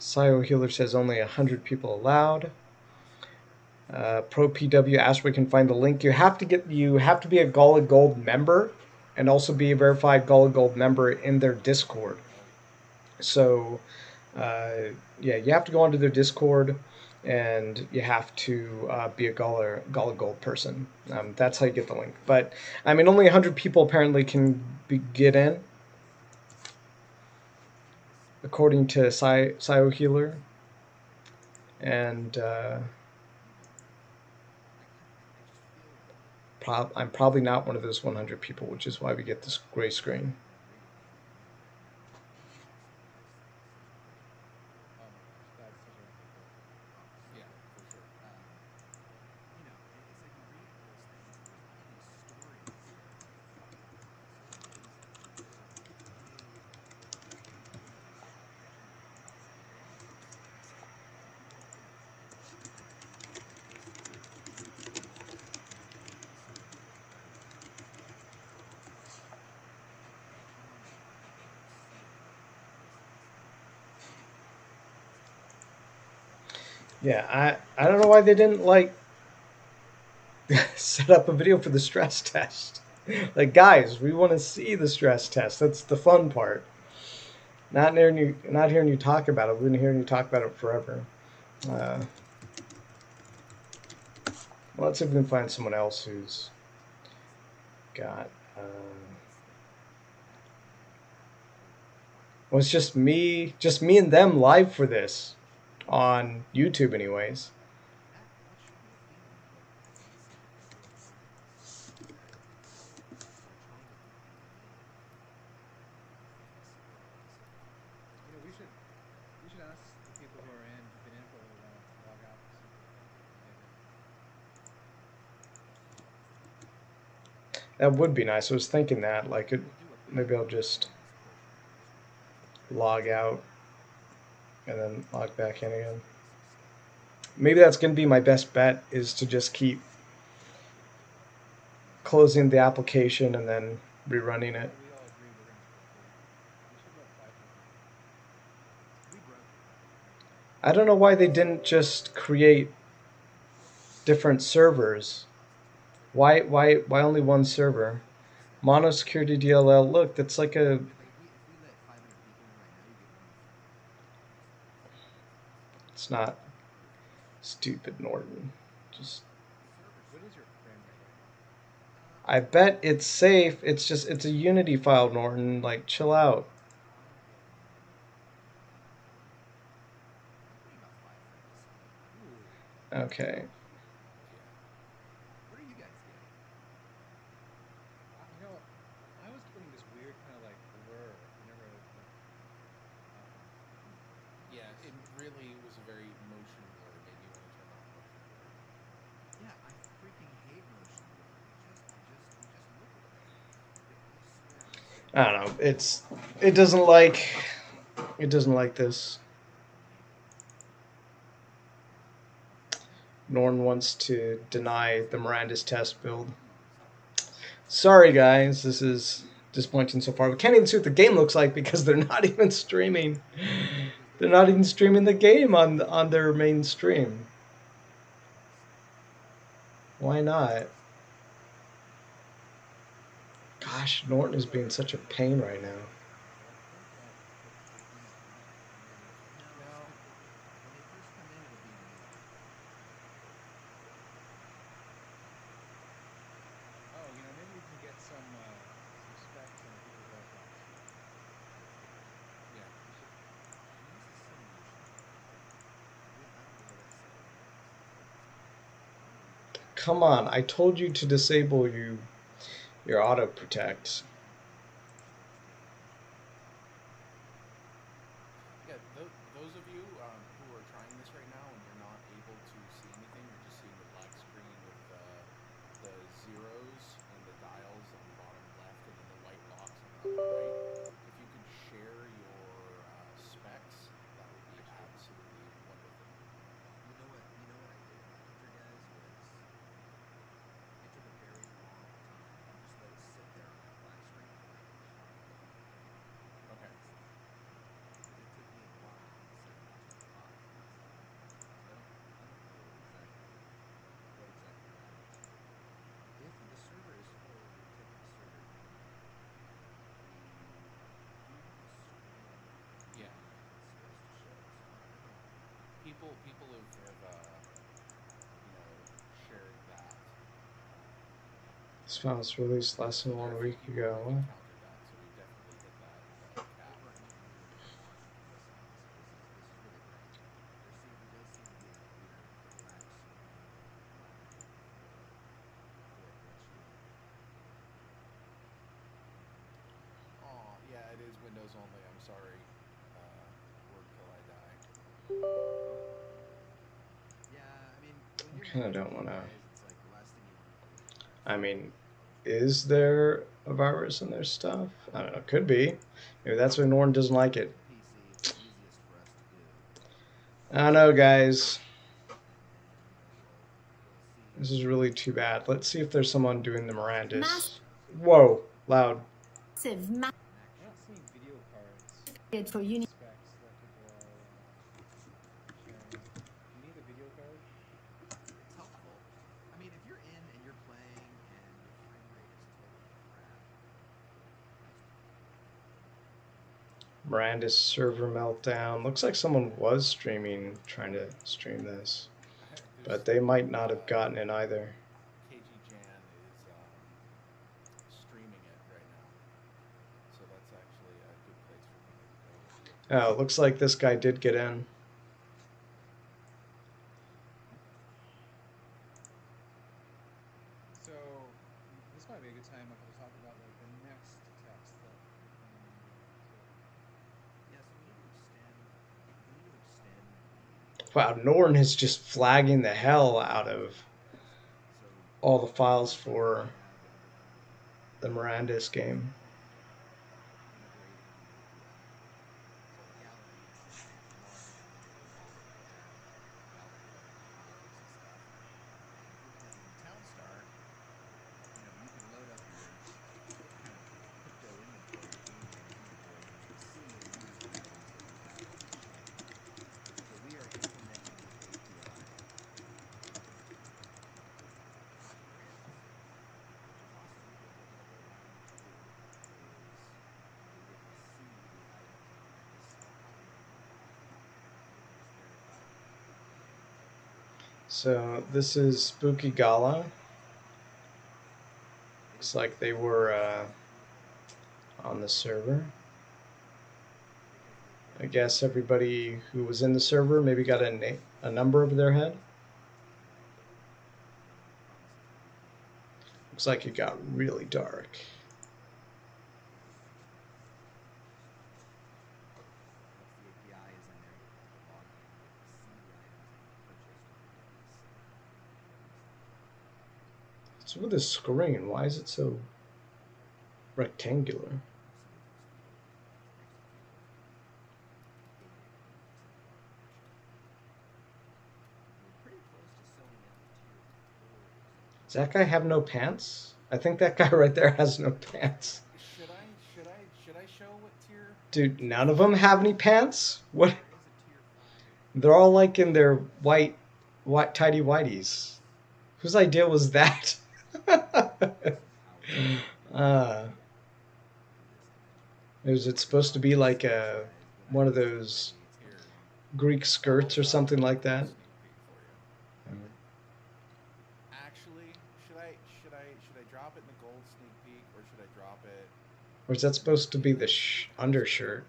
Sio Healer says only 100 people allowed. Pro PW asked where we can find the link. You have to be a Gala Gold member and also be a verified Gala Gold member in their Discord. So yeah, you have to go onto their Discord and you have to be a Gala Gold person. That's how you get the link. But I mean, only 100 people apparently can get in, according to Sio Healer. And I'm probably not one of those 100 people, which is why we get this gray screen. Yeah, I don't know why they didn't like set up a video for the stress test. Like, guys, we want to see the stress test. That's the fun part. Not hearing you talk about it. We've been hearing you talk about it forever. Well, let's see if we can find someone else who's got. Well, it's just me and them live for this on YouTube, anyways. That would be nice. I was thinking that, like, maybe I'll just log out and then log back in again. maybe that's going to be my best bet, is to just keep closing the application and then rerunning it. We all agree we're gonna split 30. We should let 5 people. We broke it, right? I don't know why they didn't just create different servers. Why only one server? Mono security DLL. Look, that's like a. Like if we let 500 people in right now, you get one free. It's not stupid, Norton. Just. What is your frame rate right now? I bet it's safe. It's a Unity file, Norton. Like, chill out. I'm getting about 5 frames a second. Ooh. Okay. Yeah. What are you guys getting? You know, I was getting this weird kind of like blur whenever like um Yeah, it really was a very motion blur. It made me want to turn off motion blur. Yeah, I freaking hate motion blur. You just look away. I swear it looks so I bad. don't know. It doesn't like this. Maybe. Norton wants to deny the Mirandus test build. Honestly. Sorry, guys. This is disappointing so far. We can't even see what the game looks like because they're not even streaming. Because They're there's not even no streaming the game on their main stream. Why not? Gosh, Norton is being such a pain right now. but I think that puts streaming at peak and then No, No, when they first come in, it'll be muted. oh, you know, maybe we can get some specs on the people's laptops. Let's do that. yeah. We should. I mean, this is simulation mode, right? I don't know where that setting is. I don't know either. Come on, I told you to disable your auto protect. Let's do that. Yeah, those of you who are trying this right now and you're not able to see anything, you're just seeing the black screen with the zeros and the dials on the bottom left and then the white box on the upper right. If you could share your specs, that would be Actually, absolutely wonderful. you know what I did in the hunter, guys, was it took a very long time and just let it sit there on that black screen while I copied it. Okay. Because it took me a while to set it to apply last time. So I don't know exactly what exactly happened. If the server is full, we would take the server down. We do have a screen Yeah. that's supposed to show, so I don't know. People have you know shared that. This file was released less than There are a 1 few week people who have ago. encountered that, so we've definitely hit that cap. Well, and watch listen to this. This is really great. There does seem to be that weird black screen while I'm waiting for it to let you in. Oh, yeah, it is Windows only. I'm sorry. Work till I die. Yeah, I mean, when I you're kind of managing don't want you to. guys, it's like the last thing you want to do is crash I something. mean, is there a virus in their stuff? I don't know. Could be. Maybe that's why Norton doesn't like it. On PC, it's the easiest for us to do. I don't know, guys. And then, we'll This see. is really too bad. Let's see if there's someone doing the Massive Mirandus. Whoa, loud. I'm not seeing video cards for uni. specs that people are sharing. Do you need a video card? It's helpful. I mean, if you're in and you're playing and your frame rate is total crap, that's cool. Mirandus server meltdown. Looks like someone was streaming, trying to stream this. There's But they might not have gotten it either. KG Jan is streaming it right now, so that's actually a good place for people to go if you like to Oh, it see. looks like this guy did get in. So this might be a good time, Michael, to talk about like the next text that we're planning on doing too. Yeah, so we need to extend the Wow, Norton is just flagging the hell out of so all the the files first thing that we for have that we're the Mirandus game. integrating the API. So Gala needs one more Gala code. So this is Spooky Gala. Looks like they were on the server. I guess everybody who was in the server maybe got a number over their head. Looks like it got really dark. Once the API is in there, you'll be able to log in, be able to see the items that you purchased on this. What's with this screen? Why is it so rectangular? So there's this field next to gated except for automation. We're pretty close to selling out tier 4s. Does that guy have no pants? I think that guy right there has no pants. Should I show what tier? Dude, none of them have any pants? What? There is a tier 5. They're all like in their white tidy whities. Whose idea was that? Is it supposed to be like one of those Greek skirts or something like that? Actually, should I drop it in the gold sneak peek, or should I drop it? Or is that supposed to be the undershirt?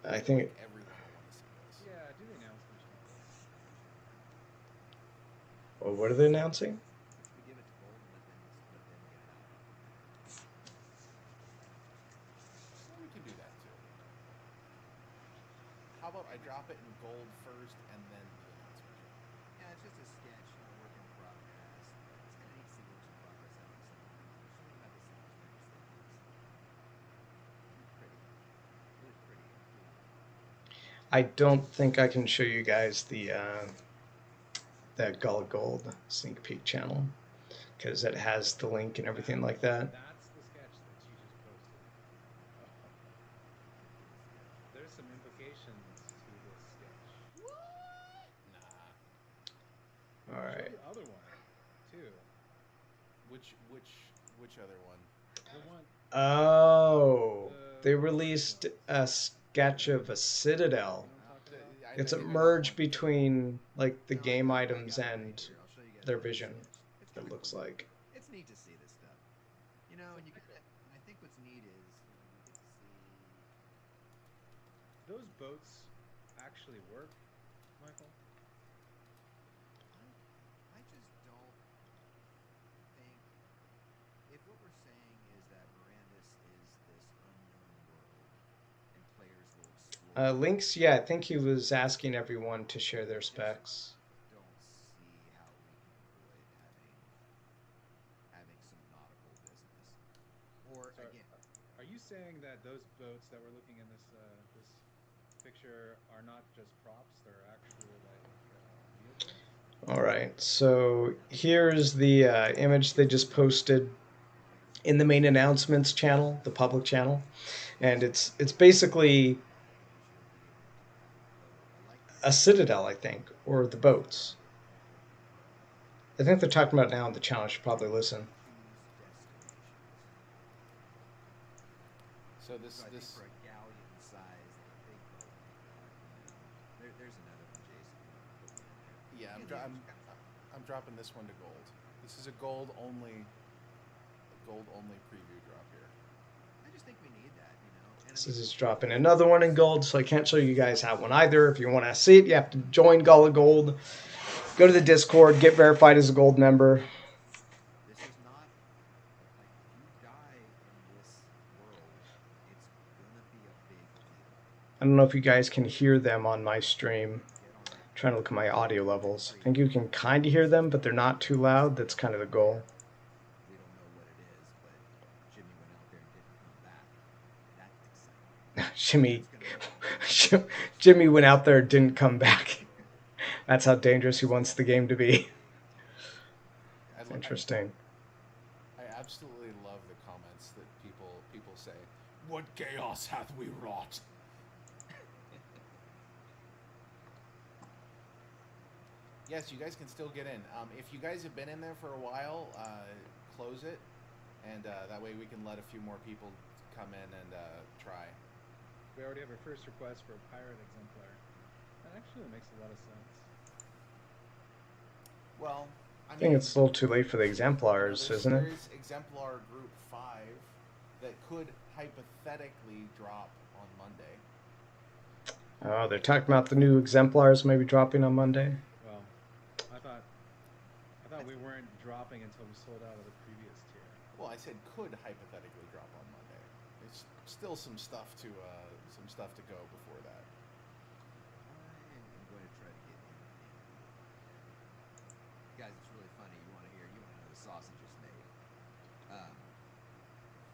I think. Everyone will want to see this. Yeah, do the announcement. Well, what are they announcing? We give it to gold and let them get it out. Well, we can do that too. How about I drop it in gold first and then the announcement? Yeah, it's just a sketch, work in progress. It's kind of neat to see works in progress having some showing how this thing was previously used. Really pretty and cool. I don't think I can show you guys the that Gala Gold sneak peek channel because it has the link and everything like that. That's the sketch that you just posted. There's some implications to this sketch. Nah. All right. Show the other one, too. Which other one? The one. Oh, they released a sketch of a citadel. It's a merge between like the game items and their vision. It looks like. It's neat to see this stuff. You know, and you get and I think what's neat is you get to see Those boats actually work, Michael? I just don't think if what we're saying is that Mirandus is this unknown world and players will explore Links, yeah, I think he was asking everyone to share their specs. don't see how we can avoid having some nautical business. Or So, again, Are you saying that those boats that we're looking in this picture are not just props; they're actual vehicles? All right, so here's the image they just posted in the main announcements channel, the public channel, and it's basically a citadel, I think, or the boats. I think they're talking about it now in the channel. I should probably listen. So this so I this think for a galleon size, like a big boat like that, there's another one, Jason. You want to put one in there? yeah, I'm dropping this one to gold. This is a gold only preview drop here. I just think we need that, you know. And This is dropping another one in gold, so I can't show you guys that one either. If you want to see it, you have to join Gala Gold. Go to the Discord, get verified as a gold member. this is not like if you die in this world, it's gonna be a big deal. I don't know if you guys can hear them on my stream. Get on that. I'm trying to look at my audio levels. I think you can kind of hear them, but they're not too loud. That's kind of the goal. We don't know what it is, but Jimmy went out there and didn't come back. That's exciting. Jimmy went out there and didn't come back. That's how dangerous he wants the game to be. That's interesting. I absolutely love the comments that people say. What chaos hath we wrought? Yes, you guys can still get in. If you guys have been in there for a while, close it, and that way we can let a few more people come in and try. We already have our first request for a pirate exemplar. That actually makes a lot of sense. Well, I I mean, think it's a little too late for the you know, exemplars, isn't it? there's exemplar group 5 that could hypothetically drop on Monday. Oh, they're talking about the new exemplars maybe dropping on Monday. Well, I thought we weren't dropping until we sold out of the previous tier. Well, I said could hypothetically drop on Monday. There's still some stuff to go before that. I am going to try to get in. Guys, it's really funny. You want to know the sausage is made.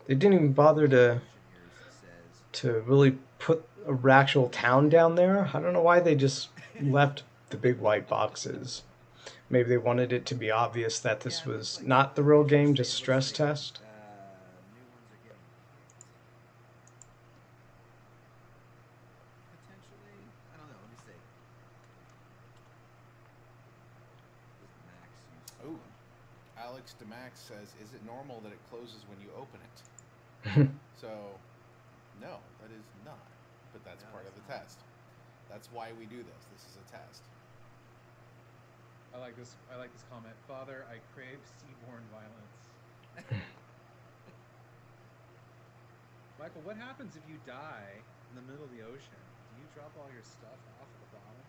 They didn't even bother to Says, really put a actual town down there. I don't know why they just left the big white boxes. Maybe they wanted it to be obvious that this yeah, it looks was like not the real game, just stress test. New ones are getting picked. Potentially, I don't know. Let me see. Does Max use Ooh. someone? Alex DeMax says, "Is it normal that it closes when you open it?" So, no, that is not. But that's part of the test. That's why we do this. This is a test. I like this comment. Father, I crave seaborne violence. Michael, what happens if you die in the middle of the ocean? Do you drop all your stuff off at the bottom?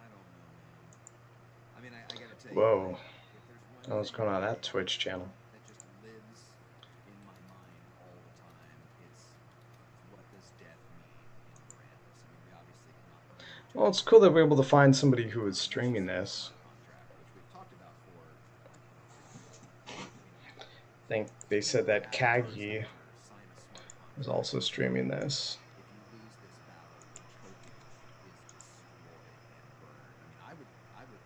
I don't know, man. I mean, I gotta tell Whoa. you, if there's one What's thing going on that Twitch channel? that just lives in my mind all the time, it's what does death mean in Mirandus? I mean, we obviously cannot go into Well, it's cool that we're able to find somebody who is streaming this. contract, which we've talked about for like 3 months. I think they said that Kagi Sign a smart was contract. also streaming this. If you lose this battle, your token is destroyed and burned. I mean, I would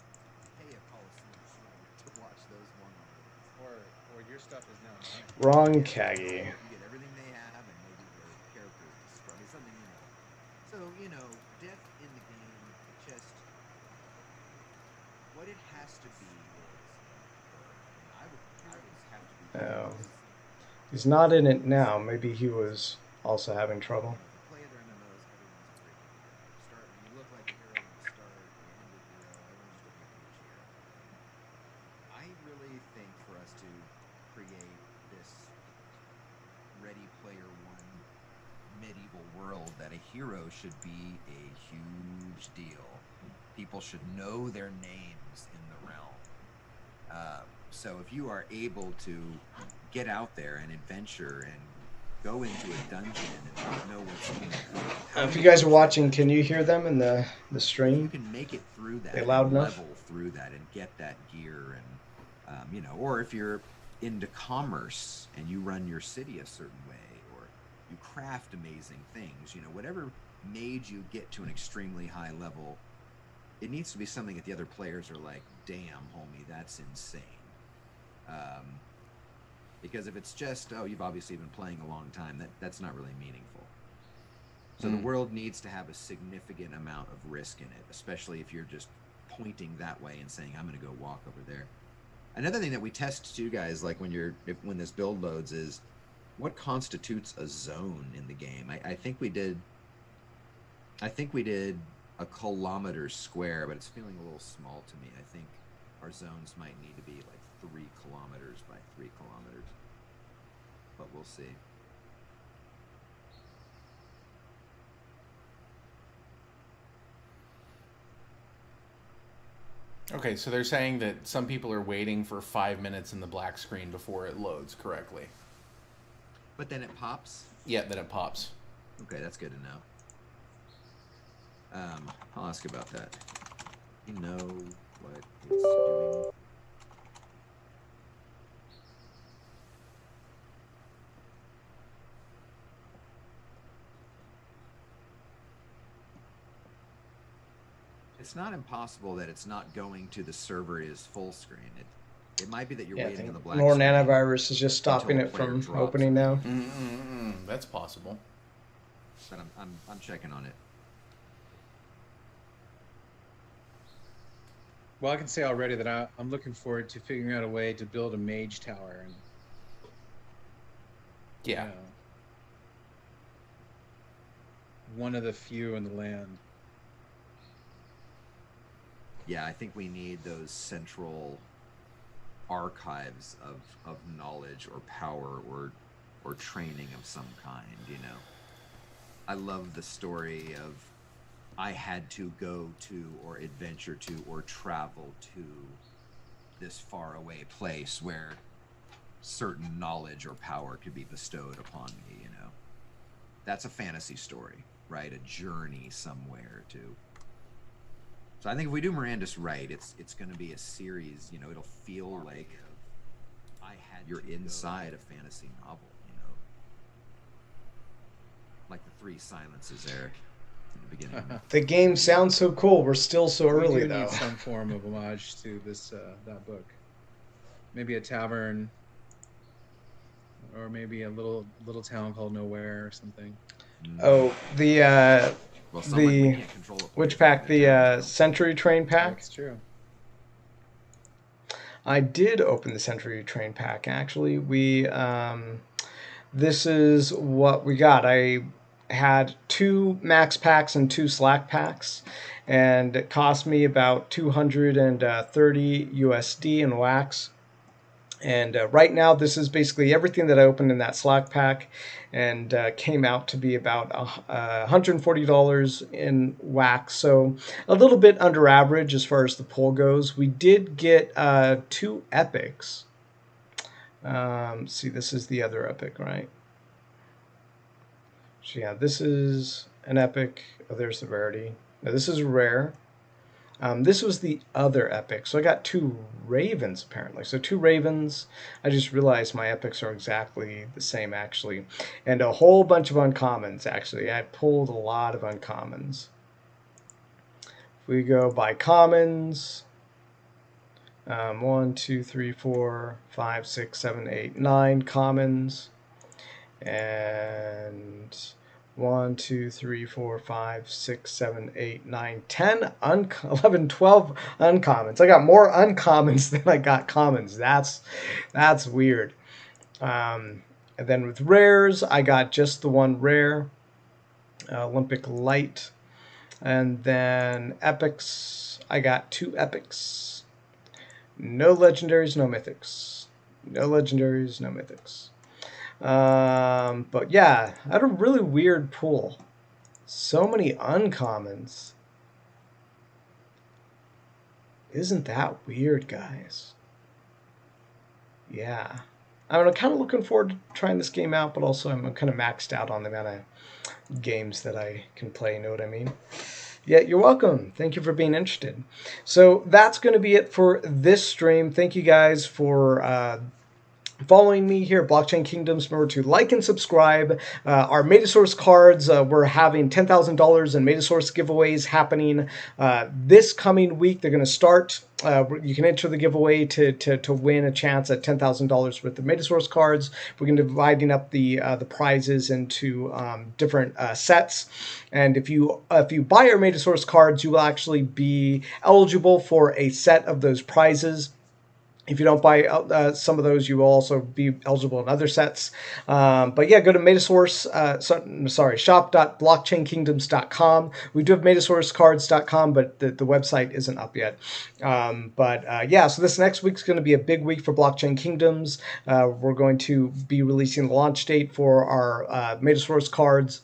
pay a Coliseum show to watch those one-on-ones. Or your stuff is now mine. Wrong Yeah, Kagi. if you get everything they have and maybe their character is destroyed, something, you know. So, you know, death in the game, it just, what it has to be is burn. I mean, I would have to be Oh. because He's not in it now. Maybe he was also having trouble. you know, if you play other MMOs, everyone's a freaking hero. You start, you look like a hero when you start, you end a hero, everyone's just a big huge hero. I really think for us to create this Ready Player One medieval world, that a hero should be a huge deal. People should know their names in the realm. So if you are able to get out there and adventure and go into a dungeon and not know what's in there. If you guys are watching, can you hear them in the stream? You can make it through that, They loud and enough? level through that, and get that gear, and you know, or if you're into commerce and you run your city a certain way, or you craft amazing things, you know, whatever made you get to an extremely high level, it needs to be something that the other players are like, "Damn, homie, that's insane." Because if it's just, oh, you've obviously been playing a long time, that's not really meaningful. So the world needs to have a significant amount of risk in it, especially if you're just pointing that way and saying, I'm going to go walk over there. Another thing that we test too, guys, like when this build loads, is what constitutes a zone in the game. I think we did a kilometer square, but it's feeling a little small to me. I think our zones might need to be like 3 kilometers by 3 kilometers, but we'll see. Okay, so they're saying that some people are waiting for 5 minutes in the black screen before it loads correctly. But then it pops? Yeah, then it pops. Okay, that's good to know. I'll ask about that. You know what it's doing? It's not impossible that it's not going to the server is full screen. It might be that you're waiting on the black Norton screen. Antivirus is just stopping until it a player from drops opening the now. game. That's possible. But I'm checking on it. Well, I can say already that I'm looking forward to figuring out a way to build a mage tower. And Yeah. you know, one of the few in the land. yeah, I think we need those central archives of knowledge or power or training of some kind, you know. I love the story of I had to go to or adventure to or travel to this faraway place where certain knowledge or power could be bestowed upon me, you know. That's a fantasy story, right? A journey somewhere to. So I think if we do Mirandus right, it's going to be a series, you know, it'll feel like you're inside a fantasy novel, you know. Like the Three Silences, Eric, in the beginning. The game sounds so cool. We're still so We early do though. need some form of homage to this that book. Maybe a tavern, or maybe a little town called Nowhere or something. Oh, Well, someone we the can't control a player which from pack? the town, The so. Century Train pack. That's true. I did open the Century Train pack actually. This is what we got. I had 2 max packs and 2 slack packs, and it cost me about 230 USD in wax. And right now, this is basically everything that I opened in that Slack pack, and came out to be about $140 in wax. So a little bit under average as far as the pull goes. We did get 2 epics. See, this is the other epic, right? So yeah, this is an epic. Oh, there's the rarity. Now this is rare. This was the other epic. So I got 2 ravens apparently. So 2 ravens. I just realized my epics are exactly the same actually. And a whole bunch of uncommons actually. I pulled a lot of uncommons. If we go by commons, 1, 2, 3, 4, 5, 6, 7, 8, 9 commons. And 1, 2, 3, 4, 5, 6, 7, 8, 9, 10, 11, 12 uncommons. I got more uncommons than I got commons. That's weird. And then with rares, I got just the 1 rare, Olympic Light. And then epics, I got 2 epics. No legendaries, no mythics. No legendaries, no mythics. But yeah, I had a really weird pull. So many uncommons. Isn't that weird, guys? Yeah. I'm kind of looking forward to trying this game out, but also I'm kind of maxed out on the amount of games that I can play, you know what I mean? Yeah, you're welcome. Thank you for being interested. So that's going to be it for this stream. Thank you guys for following me here at Blockchain Kingdoms. Remember to like and subscribe. Our Metasource cards, we're having $10,000 in Metasource giveaways happening this coming week. They're going to start. You can enter the giveaway to win a chance at $10,000 worth of Metasource cards. We're going to be dividing up the prizes into different sets. And if you buy our Metasource cards, you will actually be eligible for a set of those prizes. If you don't buy some of those, you will also be eligible in other sets. But yeah, go to Metasource, shop.blockchainkingdoms.com. We do have metasourcecards.com, but the website isn't up yet. Yeah, so this next week's going to be a big week for Blockchain Kingdoms. We're going to be releasing the launch date for our Metasource cards,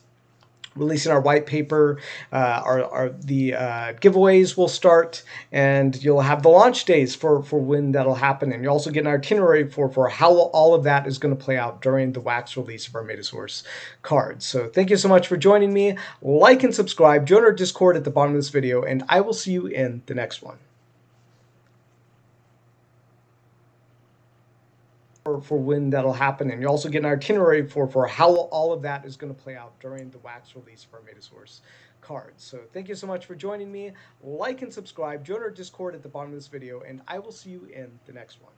releasing our white paper. The giveaways will start, and you'll have the launch days for when that'll happen, and you'll also get an itinerary for how all of that is going to play out during the wax release of our Metasource cards. So thank you so much for joining me. Like and subscribe. Join our Discord at the bottom of this video, and I will see you in the next one. For when that'll happen, and you also get an itinerary for how all of that is going to play out during the wax release of our Metasource cards. So thank you so much for joining me. Like and subscribe. Join our Discord at the bottom of this video, and I will see you in the next one.